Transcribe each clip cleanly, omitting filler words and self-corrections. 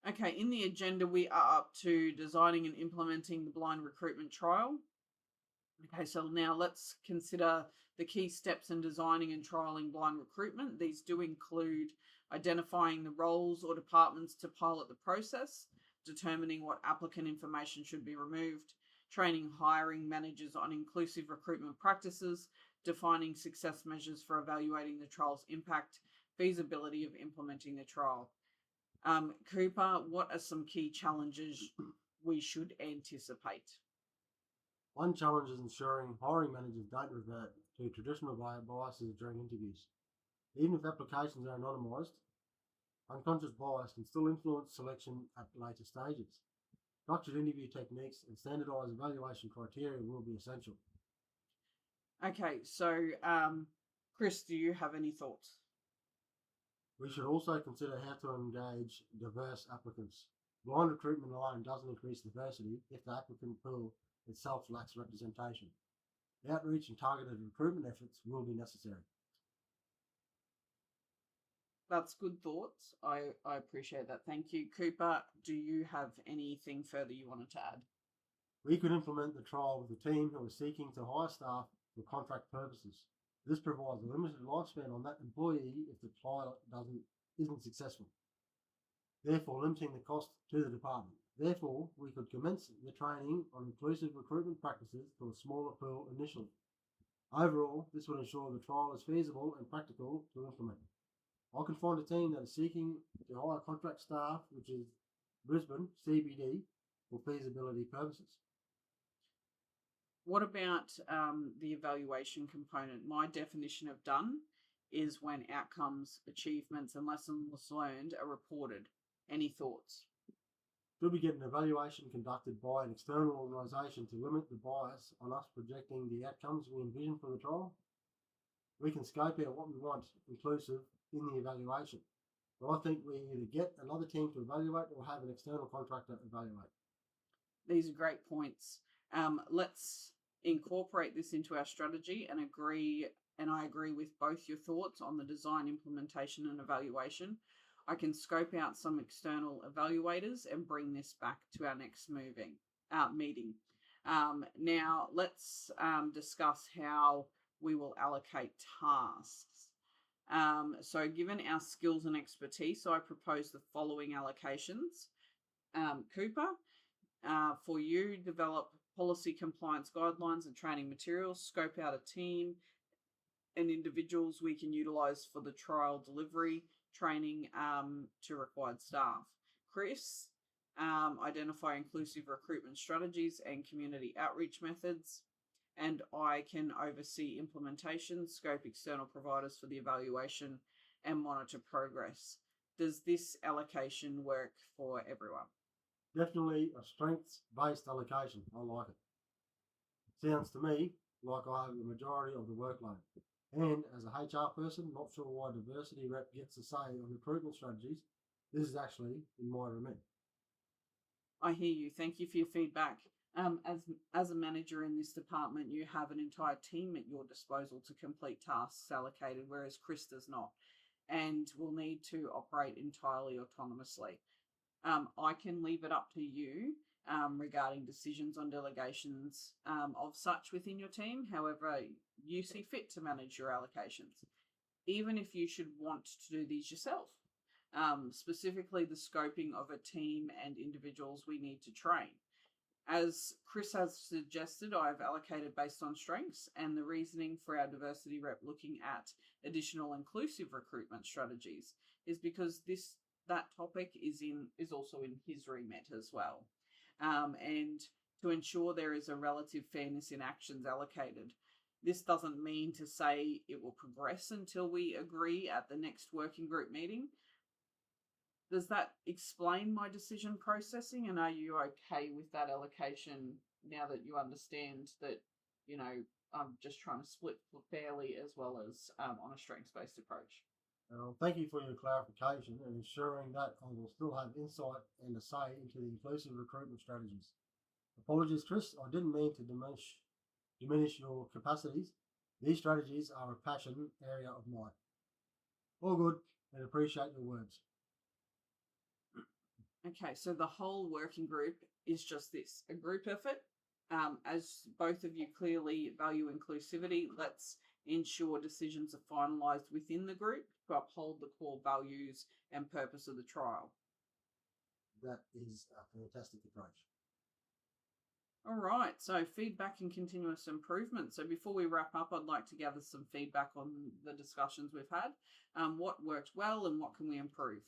Okay, in the agenda, we are up to designing and implementing the blind recruitment trial. Okay, so now let's consider the key steps in designing and trialing blind recruitment. These do include identifying the roles or departments to pilot the process, determining what applicant information should be removed, training hiring managers on inclusive recruitment practices, defining success measures for evaluating the trial's impact, feasibility of implementing the trial. Cooper, what are some key challenges we should anticipate? One challenge is ensuring hiring managers don't revert to traditional biases during interviews. Even if applications are anonymised, unconscious bias can still influence selection at later stages. Structured interview techniques and standardised evaluation criteria will be essential. Okay, so Chris, do you have any thoughts? We should also consider how to engage diverse applicants. Blind recruitment alone doesn't increase diversity if the applicant pool itself lacks representation. Outreach and targeted recruitment efforts will be necessary. That's good thoughts. I appreciate that. Thank you. Cooper, do you have anything further you wanted to add? We could implement the trial with a team who are seeking to hire staff for contract purposes. This provides a limited lifespan on that employee if the trial isn't successful, therefore limiting the cost to the department. Therefore, we could commence the training on inclusive recruitment practices to a smaller pool initially. Overall, this would ensure the trial is feasible and practical to implement. I can find a team that is seeking to hire contract staff, which is Brisbane CBD, for feasibility purposes. What about the evaluation component? My definition of done is when outcomes, achievements, and lessons learned are reported. Any thoughts? Should we get an evaluation conducted by an external organisation to limit the bias on us projecting the outcomes we envision for the trial? We can scope out what we want inclusive in the evaluation, but I think we either get another team to evaluate or have an external contractor evaluate. These are great points. Let's incorporate this into our strategy and I agree with both your thoughts on the design, implementation, and evaluation. I can scope out some external evaluators and bring this back to our next meeting. Now let's discuss how we will allocate tasks. So given our skills and expertise, I propose the following allocations. Cooper, for you, develop policy compliance guidelines and training materials, scope out a team and individuals we can utilize for the trial delivery, training to required staff. Chris, identify inclusive recruitment strategies and community outreach methods. And I can oversee implementation, scope external providers for the evaluation, and monitor progress. Does this allocation work for everyone? Definitely a strengths-based allocation. I like it. Sounds to me like I have the majority of the workload. And as a HR person, not sure why diversity rep gets a say on recruitment strategies. This is actually in my remit. I hear you. Thank you for your feedback. As a manager in this department, you have an entire team at your disposal to complete tasks allocated, whereas Chris does not, and will need to operate entirely autonomously. I can leave it up to you regarding decisions on delegations of such within your team, however you see fit to manage your allocations, even if you should want to do these yourself. Specifically the scoping of a team and individuals we need to train. As Chris has suggested, I've allocated based on strengths, and the reasoning for our diversity rep looking at additional inclusive recruitment strategies is because that topic is also in his remit as well. And to ensure there is a relative fairness in actions allocated. This doesn't mean to say it will progress until we agree at the next working group meeting. Does that explain my decision processing? And are you okay with that allocation now that you understand that, I'm just trying to split fairly as well as on a strengths-based approach? Thank you for your clarification and ensuring that I will still have insight and a say into the inclusive recruitment strategies. Apologies, Chris, I didn't mean to diminish your capacities. These strategies are a passion area of mine. All good, and appreciate your words. Okay, so the whole working group is just this, a group effort. As both of you clearly value inclusivity, let's ensure decisions are finalised within the group to uphold the core values and purpose of the trial. That is a fantastic approach. All right, so feedback and continuous improvement. So before we wrap up, I'd like to gather some feedback on the discussions we've had. What worked well and what can we improve?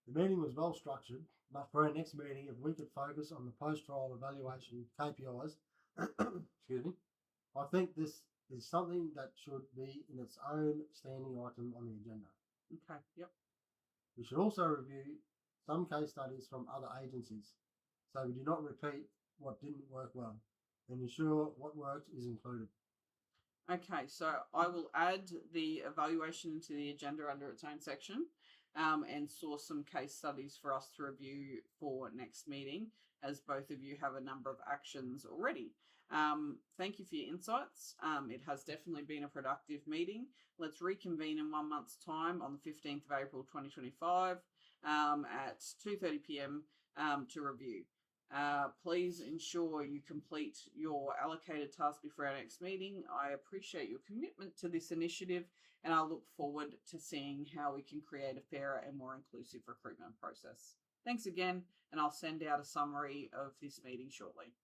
The meeting was well structured, but for our next meeting, if we could focus on the post-trial evaluation KPIs, excuse me, I think this is something that should be in its own standing item on the agenda. Okay, yep. We should also review some case studies from other agencies, so we do not repeat what didn't work well, and ensure what worked is included. Okay, so I will add the evaluation into the agenda under its own section, and source some case studies for us to review for next meeting, as both of you have a number of actions already. Thank you for your insights. It has definitely been a productive meeting. Let's reconvene in 1 month's time on the 15th of April 2025 at 2:30 p.m. To review. Please ensure you complete your allocated task before our next meeting. I appreciate your commitment to this initiative, and I look forward to seeing how we can create a fairer and more inclusive recruitment process. Thanks again, and I'll send out a summary of this meeting shortly.